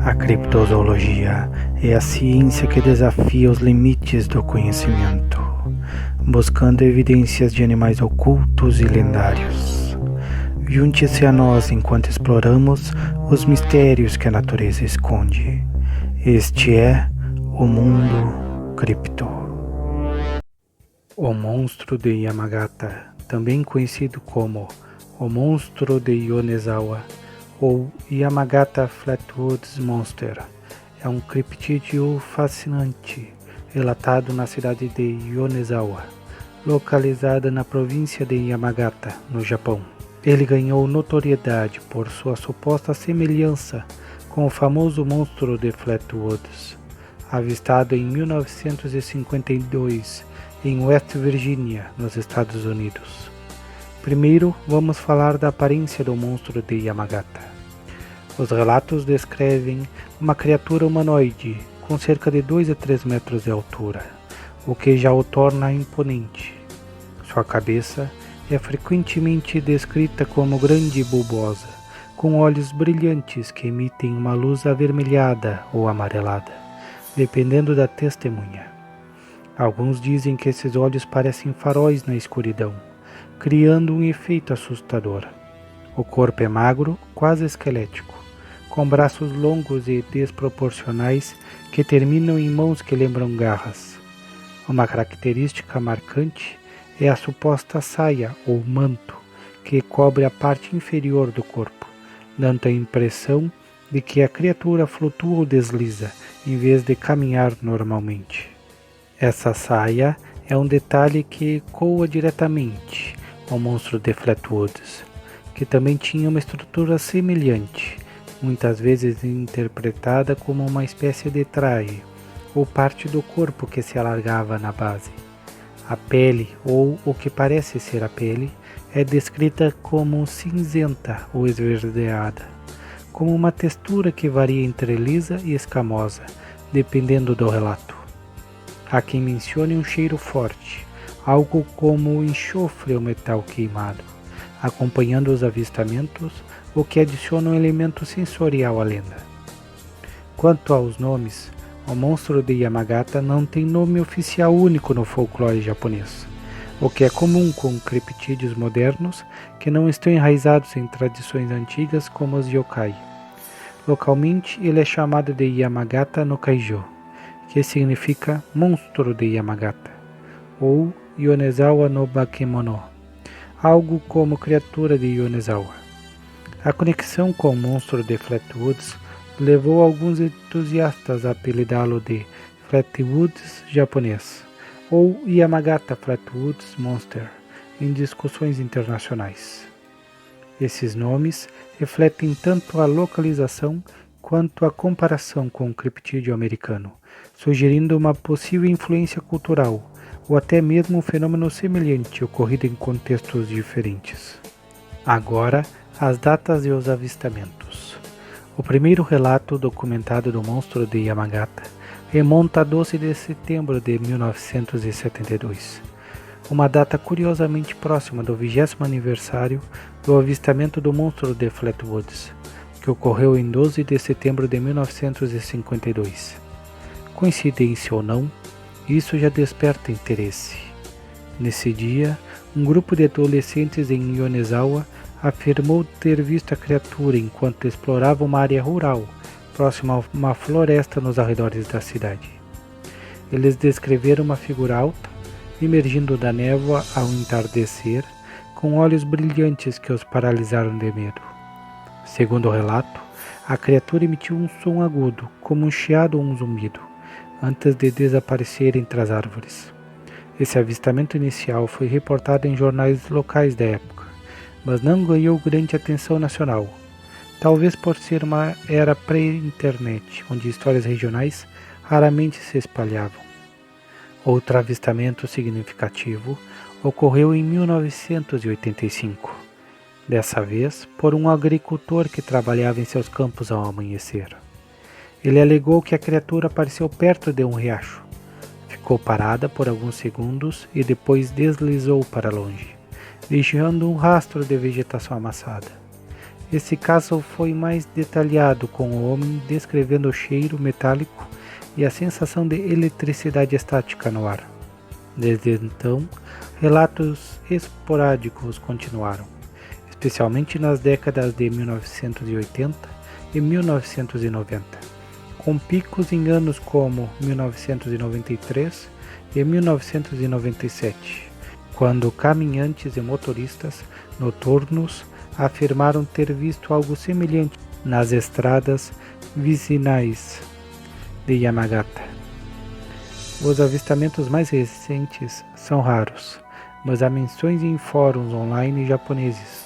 A criptozoologia é a ciência que desafia os limites do conhecimento, buscando evidências de animais ocultos e lendários. Junte-se a nós enquanto exploramos os mistérios que a natureza esconde. Este é o Mundo Cripto. O monstro de Yamagata, também conhecido como o monstro de Yonezawa ou Yamagata Flatwoods Monster, é um criptídeo fascinante relatado na cidade de Yonezawa, localizada na província de Yamagata, no Japão. Ele ganhou notoriedade por sua suposta semelhança com o famoso monstro de Flatwoods, avistado em 1952 em West Virginia, nos Estados Unidos. Primeiro, vamos falar da aparência do monstro de Yamagata. Os relatos descrevem uma criatura humanoide com cerca de 2 a 3 metros de altura, o que já o torna imponente. Sua cabeça é frequentemente descrita como grande e bulbosa, com olhos brilhantes que emitem uma luz avermelhada ou amarelada, dependendo da testemunha. Alguns dizem que esses olhos parecem faróis na escuridão, criando um efeito assustador. O corpo é magro, quase esquelético, com braços longos e desproporcionais que terminam em mãos que lembram garras. Uma característica marcante é a suposta saia ou manto que cobre a parte inferior do corpo, dando a impressão de que a criatura flutua ou desliza, em vez de caminhar normalmente. Essa saia é um detalhe que ecoa diretamente ao monstro de Flatwoods, que também tinha uma estrutura semelhante, muitas vezes interpretada como uma espécie de traje, ou parte do corpo que se alargava na base. A pele, ou o que parece ser a pele, é descrita como cinzenta ou esverdeada, com uma textura que varia entre lisa e escamosa, dependendo do relato. Há quem mencione um cheiro forte, algo como enxofre ou metal queimado, acompanhando os avistamentos, o que adiciona um elemento sensorial à lenda. Quanto aos nomes, o monstro de Yamagata não tem nome oficial único no folclore japonês, o que é comum com criptídeos modernos que não estão enraizados em tradições antigas como os yokai. Localmente, ele é chamado de Yamagata no Kaijo, que significa monstro de Yamagata, ou Yonezawa no Bakemono, algo como criatura de Yonezawa. A conexão com o monstro de Flatwoods levou alguns entusiastas a apelidá-lo de Flatwoods japonês, ou Yamagata Flatwoods Monster, em discussões internacionais. Esses nomes refletem tanto a localização quanto a comparação com o criptídeo americano, sugerindo uma possível influência cultural, ou até mesmo um fenômeno semelhante ocorrido em contextos diferentes. Agora, as datas e os avistamentos. O primeiro relato documentado do monstro de Yamagata remonta a 12 de setembro de 1972, uma data curiosamente próxima do 20º aniversário do avistamento do monstro de Flatwoods, que ocorreu em 12 de setembro de 1952. Coincidência ou não, isso já desperta interesse. Nesse dia, um grupo de adolescentes em Yonezawa afirmou ter visto a criatura enquanto explorava uma área rural, próxima a uma floresta nos arredores da cidade. Eles descreveram uma figura alta, emergindo da névoa ao entardecer, com olhos brilhantes que os paralisaram de medo. Segundo o relato, a criatura emitiu um som agudo, como um chiado ou um zumbido, antes de desaparecer entre as árvores. Esse avistamento inicial foi reportado em jornais locais da época, mas não ganhou grande atenção nacional, talvez por ser uma era pré-internet, onde histórias regionais raramente se espalhavam. Outro avistamento significativo ocorreu em 1985, dessa vez por um agricultor que trabalhava em seus campos ao amanhecer. Ele alegou que a criatura apareceu perto de um riacho, ficou parada por alguns segundos e depois deslizou para longe, deixando um rastro de vegetação amassada. Esse caso foi mais detalhado, com o homem descrevendo o cheiro metálico e a sensação de eletricidade estática no ar. Desde então, relatos esporádicos continuaram, especialmente nas décadas de 1980 e 1990, com picos em anos como 1993 e 1997, quando caminhantes e motoristas noturnos afirmaram ter visto algo semelhante nas estradas vicinais de Yamagata. Os avistamentos mais recentes são raros, mas há menções em fóruns online japoneses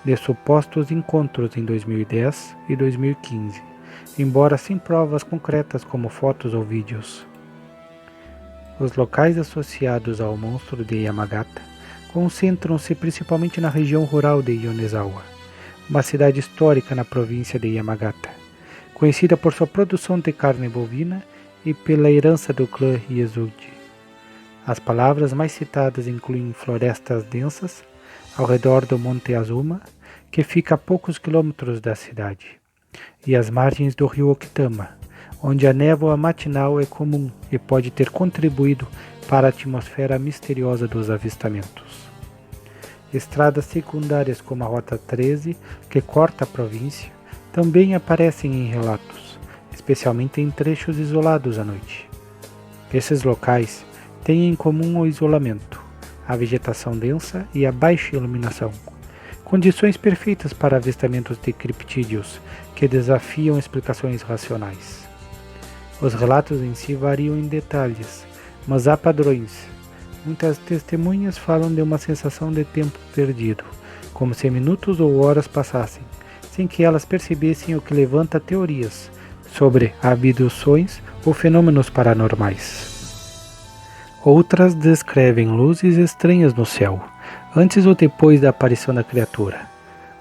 de supostos encontros em 2010 e 2015, embora sem provas concretas como fotos ou vídeos. Os locais associados ao monstro de Yamagata concentram-se principalmente na região rural de Yonezawa, uma cidade histórica na província de Yamagata, conhecida por sua produção de carne bovina e pela herança do clã Yesudi. As palavras mais citadas incluem florestas densas ao redor do Monte Azuma, que fica a poucos quilômetros da cidade, e as margens do rio Okitama, onde a névoa matinal é comum e pode ter contribuído para a atmosfera misteriosa dos avistamentos. Estradas secundárias como a Rota 13, que corta a província, também aparecem em relatos, especialmente em trechos isolados à noite. Esses locais têm em comum o isolamento, a vegetação densa e a baixa iluminação, condições perfeitas para avistamentos de criptídeos que desafiam explicações racionais. Os relatos em si variam em detalhes, mas há padrões. Muitas testemunhas falam de uma sensação de tempo perdido, como se minutos ou horas passassem, sem que elas percebessem, o que levanta teorias sobre abduções ou fenômenos paranormais. Outras descrevem luzes estranhas no céu, antes ou depois da aparição da criatura,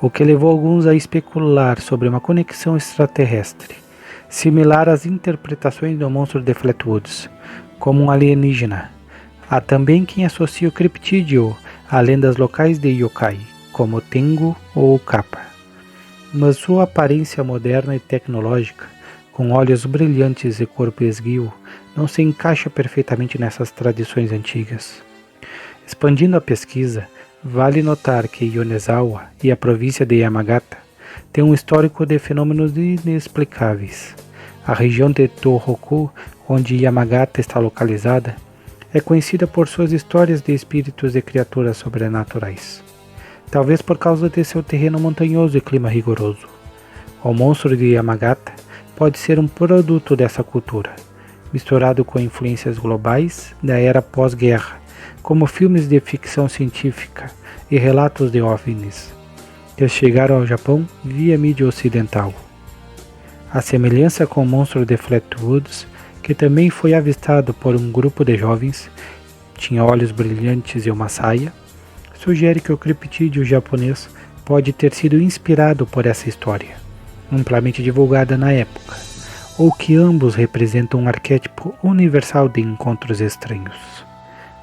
o que levou alguns a especular sobre uma conexão extraterrestre, similar às interpretações do monstro de Flatwoods, como um alienígena. Há também quem associa o criptídeo a lendas locais de yokai, como Tengu ou Kappa. Mas sua aparência moderna e tecnológica, com olhos brilhantes e corpo esguio, não se encaixa perfeitamente nessas tradições antigas. Expandindo a pesquisa, vale notar que Yonezawa e a província de Yamagata têm um histórico de fenômenos inexplicáveis. A região de Tohoku, onde Yamagata está localizada, é conhecida por suas histórias de espíritos e criaturas sobrenaturais, talvez por causa de seu terreno montanhoso e clima rigoroso. O monstro de Yamagata pode ser um produto dessa cultura, misturado com influências globais da era pós-guerra, como filmes de ficção científica e relatos de OVNIs, que chegaram ao Japão via mídia ocidental. A semelhança com o monstro de Flatwoods, que também foi avistado por um grupo de jovens, tinha olhos brilhantes e uma saia, sugere que o criptídeo japonês pode ter sido inspirado por essa história, amplamente divulgada na época, ou que ambos representam um arquétipo universal de encontros estranhos.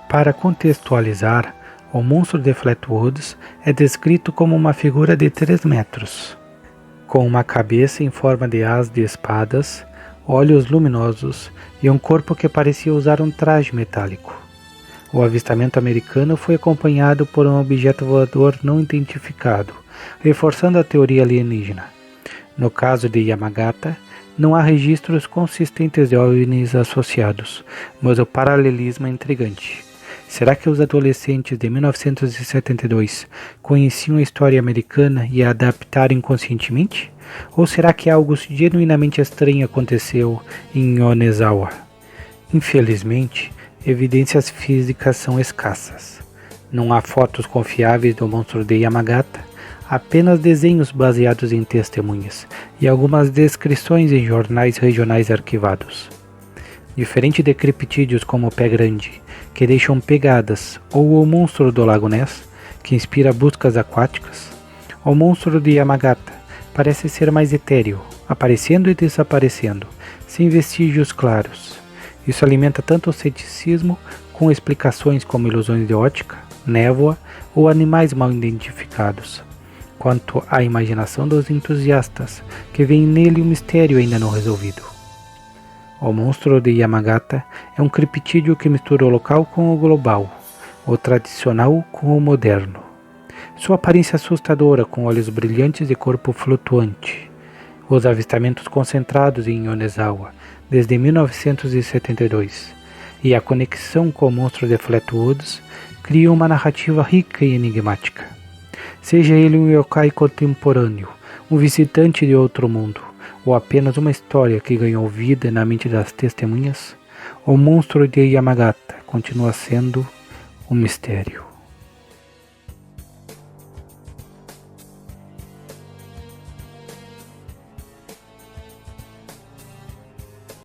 Para contextualizar, o monstro de Flatwoods é descrito como uma figura de 3 metros, com uma cabeça em forma de ás de espadas, olhos luminosos e um corpo que parecia usar um traje metálico. O avistamento americano foi acompanhado por um objeto voador não identificado, reforçando a teoria alienígena. No caso de Yamagata, não há registros consistentes de OVNIs associados, mas o paralelismo é intrigante. Será que os adolescentes de 1972 conheciam a história americana e a adaptaram inconscientemente? Ou será que algo genuinamente estranho aconteceu em Yonezawa? Infelizmente, evidências físicas são escassas. Não há fotos confiáveis do monstro de Yamagata, apenas desenhos baseados em testemunhas e algumas descrições em jornais regionais arquivados. Diferente de criptídeos como o Pé Grande, que deixam pegadas, ou o monstro do Lago Ness, que inspira buscas aquáticas, o monstro de Yamagata parece ser mais etéreo, aparecendo e desaparecendo, sem vestígios claros. Isso alimenta tanto o ceticismo, com explicações como ilusões de ótica, névoa ou animais mal identificados, quanto à imaginação dos entusiastas, que veem nele um mistério ainda não resolvido. O Monstro de Yamagata é um criptídeo que mistura o local com o global, o tradicional com o moderno. Sua aparência assustadora, com olhos brilhantes e corpo flutuante. Os avistamentos concentrados em Yonezawa desde 1972 e a conexão com o monstro de Flatwoods criam uma narrativa rica e enigmática. Seja ele um yokai contemporâneo, um visitante de outro mundo, ou apenas uma história que ganhou vida na mente das testemunhas, o Monstro de Yamagata continua sendo um mistério.